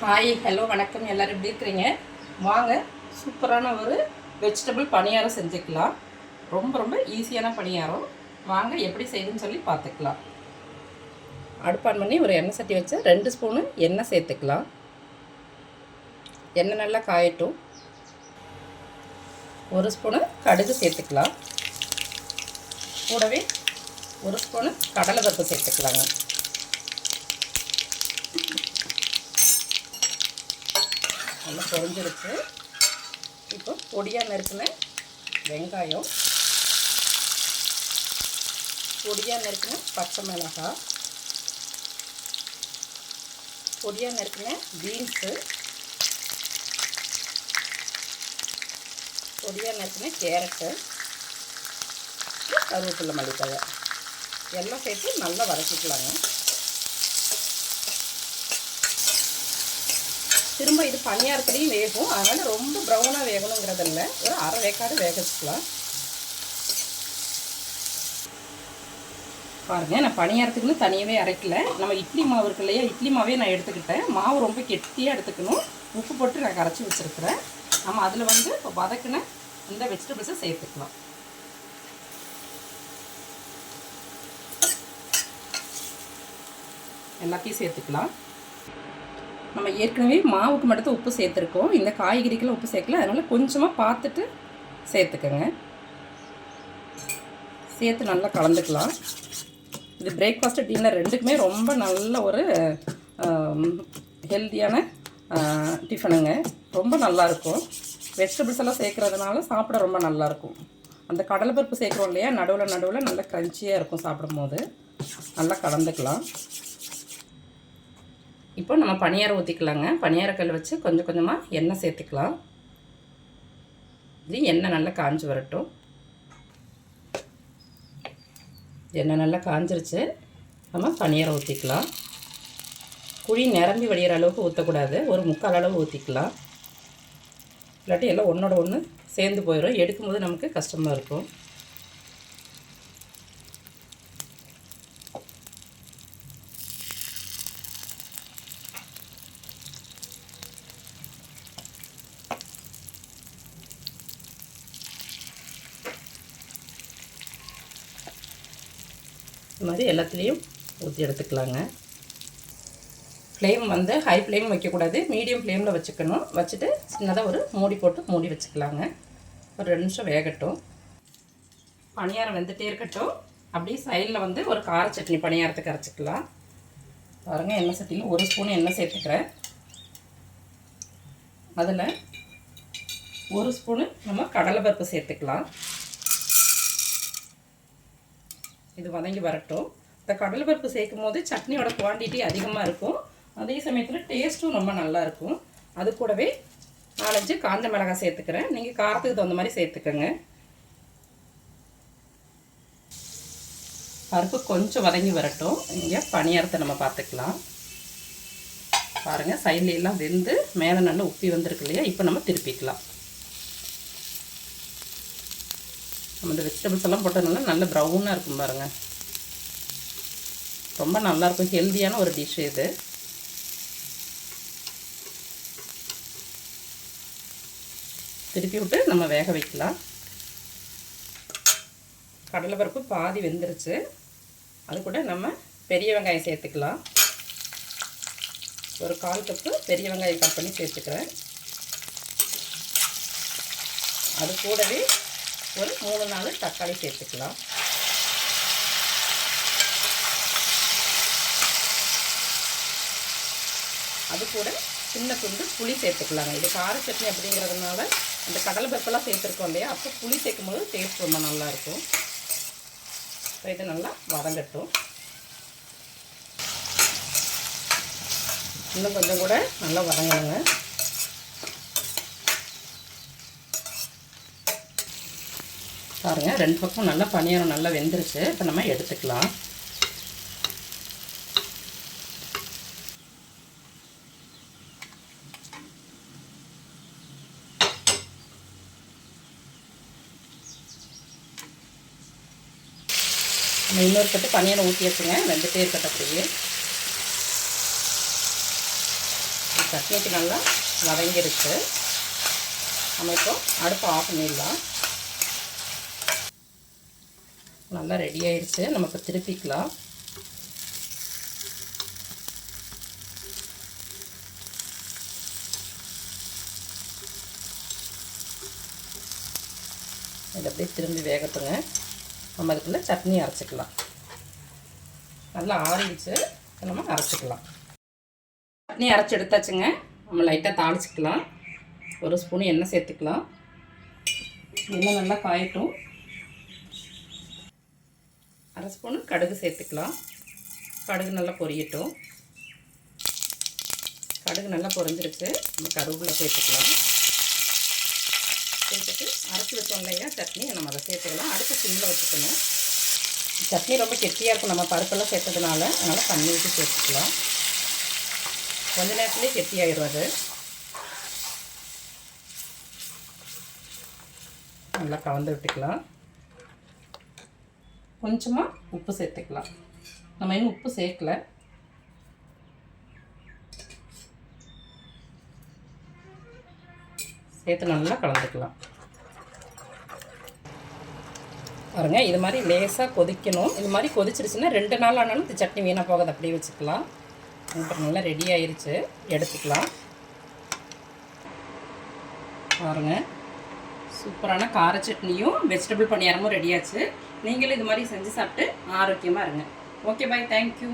Hi hello வணக்கம். எல்லோரும் எப்படி இருக்கிறீங்க? வாங்க சூப்பரான ஒரு வெஜிடபிள் பணியாரம் செஞ்சுக்கலாம். ரொம்ப ரொம்ப ஈஸியான பணியாரம். வாங்க எப்படி செய்யுதுன்னு சொல்லி பார்த்துக்கலாம். அடுப்பான் பண்ணி ஒரு எண்ணெய் சட்டி வச்சு 2 ஸ்பூனு எண்ணெய் சேர்த்துக்கலாம். எண்ணெய் நல்லா காயட்டும். 1 ஸ்பூனு கடுகு சேர்த்துக்கலாம். கூடவே 1 ஸ்பூனு கடலைப்பருப்பு சேர்த்துக்கலாங்க. நல்லா பொரிஞ்சிருச்சு. இப்போ பொடியாக நறுக்கின வெங்காயம், பொடியாக நறுக்கின பச்சை மிளகாய், பொடியாக நறுக்கின பீன்ஸு, பொடியாக நறுக்கின கேரட்டு, கருவேப்பிலை, மல்லித்தழை எல்லாம் சேர்த்து நல்லா வதக்கிக்கலாங்க. திரும்ப இது பணியாரத்துலேயும் வேகும், அதனால் ரொம்ப ப்ரௌனாக வேகணுங்கிறதில்ல, ஒரு அரை வேக்காடு வேக வச்சுக்கலாம். பாருங்கள், நான் பணியாரத்துக்குன்னு தனியாகவே அரைக்கல. நம்ம இட்லி மாவு இருக்கு இல்லையா, இட்லி மாவே நான் எடுத்துக்கிட்டேன். மாவு ரொம்ப கெட்டியாக எடுத்துக்கணும். உப்பு போட்டு நான் கரைச்சி வச்சுருக்கிறேன். நம்ம அதில் இப்போ வதக்கின இந்த வெஜிடபிள்ஸை சேர்த்துக்கலாம். எல்லாத்தையும் சேர்த்துக்கலாம். நம்ம ஏற்கனவே மாவுக்கு மட்டும் உப்பு சேர்த்துருக்கோம். இந்த காய்கறிக்கெல்லாம் உப்பு சேர்க்கல, அதனால் கொஞ்சமாக பார்த்துட்டு சேர்த்துக்கோங்க. சேர்த்து நல்லா கலந்துக்கலாம். இது பிரேக்ஃபாஸ்ட்டு டின்னர் ரெண்டுக்குமே ரொம்ப நல்ல ஒரு ஹெல்த்தியான டிஃபனுங்க. ரொம்ப நல்லாயிருக்கும். வெஜிடபிள்ஸ் எல்லாம் சேர்க்குறதுனால சாப்பிட ரொம்ப நல்லாயிருக்கும். அந்த கடலைப்பருப்பு சேர்க்குறோம் இல்லையா, நடுவில் நடுவில் நல்லா க்ரன்ச்சியாக இருக்கும். சாப்பிடும் போது நல்லா கலந்துக்கலாம். இப்போ நம்ம பணியாரம் ஊற்றிக்கலாங்க. பணியாரக்கல் வச்சு கொஞ்சம் கொஞ்சமாக எண்ணெய் சேர்த்துக்கலாம். இது எண்ணெய் நல்லா காஞ்சி வரட்டும். எண்ணெய் நல்லா காஞ்சிருச்சு. நம்ம பணியாரம் ஊற்றிக்கலாம். குழி நிரம்பி வடிகிற அளவுக்கு ஊற்றக்கூடாது, ஒரு 3/4 அளவு ஊற்றிக்கலாம். இல்லாட்டி எல்லாம் ஒன்றோட ஒன்று சேர்ந்து போயிடும். எடுக்கும்போது நமக்கு கஷ்டமாக இருக்கும். இது மாதிரி எல்லாத்துலேயும் ஊற்றி எடுத்துக்கலாங்க. ஃப்ளேம் ஹை ஃப்ளேம் வைக்கக்கூடாது, மீடியம் ஃப்ளேமில் வச்சுக்கணும். வச்சுட்டு சின்னதாக ஒரு மூடி போட்டு மூடி வச்சுக்கலாங்க. ஒரு 2 நிமிஷம் வேகட்டும். பணியாரம் வெந்துகிட்டே இருக்கட்டும். அப்படியே சைடில் ஒரு கார சட்னி பணியாரத்துக்கு அரைச்சிக்கலாம். பாருங்கள், எண்ணெய் சட்டியில் 1 ஸ்பூன் எண்ணெய் சேர்த்துக்கிறேன். அதில் 1 ஸ்பூனு நம்ம கடலைப்பருப்பு சேர்த்துக்கலாம். இது வதங்கி வரட்டும். இந்த கடலைப்பருப்பு சேர்க்கும் போது சட்னியோட குவான்டிட்டி அதிகமாக இருக்கும். அதே சமயத்தில் டேஸ்ட்டும் ரொம்ப நல்லாயிருக்கும். அது கூடவே 4-5 காஞ்ச மிளகாய் சேர்த்துக்கிறேன். நீங்கள் காரத்துக்கு தகுந்த மாதிரி சேர்த்துக்கோங்க. பருப்பு கொஞ்சம் வதங்கி வரட்டும். இங்கே பணியாரத்தை நம்ம பார்த்துக்கலாம். பாருங்கள், சைட்லாம் வெந்து மேலே நல்லா உப்பி வந்திருக்கு இல்லையா. இப்போ நம்ம திருப்பிக்கலாம். நம்ம இந்த வெஜிடபிள்ஸ் எல்லாம் போட்டதுனால நல்ல ப்ரௌனாக இருக்கும் பாருங்கள். ரொம்ப நல்லாயிருக்கும். ஹெல்த்தியான ஒரு டிஷ் இது. திருப்பி விட்டு நம்ம வேக வைக்கலாம். கடலைப்பருப்பு பாதி வெந்துருச்சு. அது கூட நம்ம பெரிய வெங்காயம் சேர்த்துக்கலாம். ஒரு 1/4 கப்பு பெரிய வெங்காயம் கட் பண்ணி சேர்த்துக்கிறேன். அது கூடவே ஒரு 3-4 தக்காளி சேர்த்துக்கலாம். அது கூட சின்ன துண்டு புளி சேர்த்துக்கலாங்க. இது கார சட்னி அப்படிங்கிறதுனால அந்த கடலைப்பருப்பெல்லாம் சேர்த்துருக்கோம் இல்லையா, அப்போ புளி சேர்க்கும் போது டேஸ்ட் ரொம்ப நல்லாயிருக்கும். இது நல்லா வதங்கட்டும். இன்னும் கொஞ்சம் கூட நல்லா வதங்கணுங்க. பாருங்கள், 2 பக்கம் நல்லா பணியாரம் நல்லா வெந்துருச்சு. இப்போ நம்ம எடுத்துக்கலாம். நம்ம இன்னொரு கட்டு பனியாரம் ஊற்றி வச்சுங்க, வெந்துட்டே இருக்கட்டும். அப்படியே சட்னிக்கு நல்லா வதங்கிடுச்சு. நம்ம இப்போ அடுப்பை ஆஃப் பண்ணிடலாம். நல்லா ரெடி ஆயிடுச்சு. நம்ம இப்போ திருப்பிக்கலாம். இதை அப்படியே திரும்பி வேகட்டுங்க. நம்ம அதுக்குள்ளே சட்னி அரைச்சிக்கலாம். நல்லா ஆறிடுச்சு. நம்ம அரைச்சிக்கலாம். சட்னி அரைச்சி எடுத்தாச்சுங்க. நம்ம லைட்டாக தாளிச்சிக்கலாம். ஒரு ஸ்பூன் எண்ணெய் சேர்த்துக்கலாம். எண்ணெய் நல்லா காயட்டும். அரை ஸ்பூன் கடுகு சேர்த்துக்கலாம். கடுகு நல்லா பொரியட்டும். கடுகு நல்லா பொரிஞ்சிருச்சு. நம்ம கருவேப்பிலை சேர்த்துக்கலாம். சேர்த்துட்டு அரைச்சி வச்சோம் இல்லையா சட்னி, நம்ம அதை சேர்த்துக்கலாம். அடுத்த சிம்மில் வச்சுக்கணும். சட்னி ரொம்ப கெட்டியாக இருக்கும் நம்ம பருப்பெல்லாம் சேர்த்ததுனால. அதனால் தண்ணி ஊற்றி சேர்த்துக்கலாம். கொஞ்ச நேரத்துலேயே கெட்டியாகிடும் அது. நல்லா கலந்து விட்டுக்கலாம். கொஞ்சமாக உப்பு சேர்த்துக்கலாம். நம்ம இன்னும் உப்பு சேர்க்கல. சேர்த்து நல்லா கலந்துக்கலாம். பாருங்க, இது மாதிரி லேசாக கொதிக்கணும். இது மாதிரி கொதிச்சிருச்சுன்னா 2 நாள் ஆனாலும் இந்த சட்னி வீணாக போகாது. அப்படியே வச்சுக்கலாம். அப்புறம் நல்லா ரெடி ஆயிருச்சு. எடுத்துக்கலாம். பாருங்க, சூப்பரான கார சட்னியும் வெஜிடபிள் பணியாரமும் ரெடியாச்சு. நீங்களும் இது மாதிரி செஞ்சு சாப்பிட்டு ஆரோக்கியமாக இருங்க. ஓகே, பாய். தேங்க்யூ.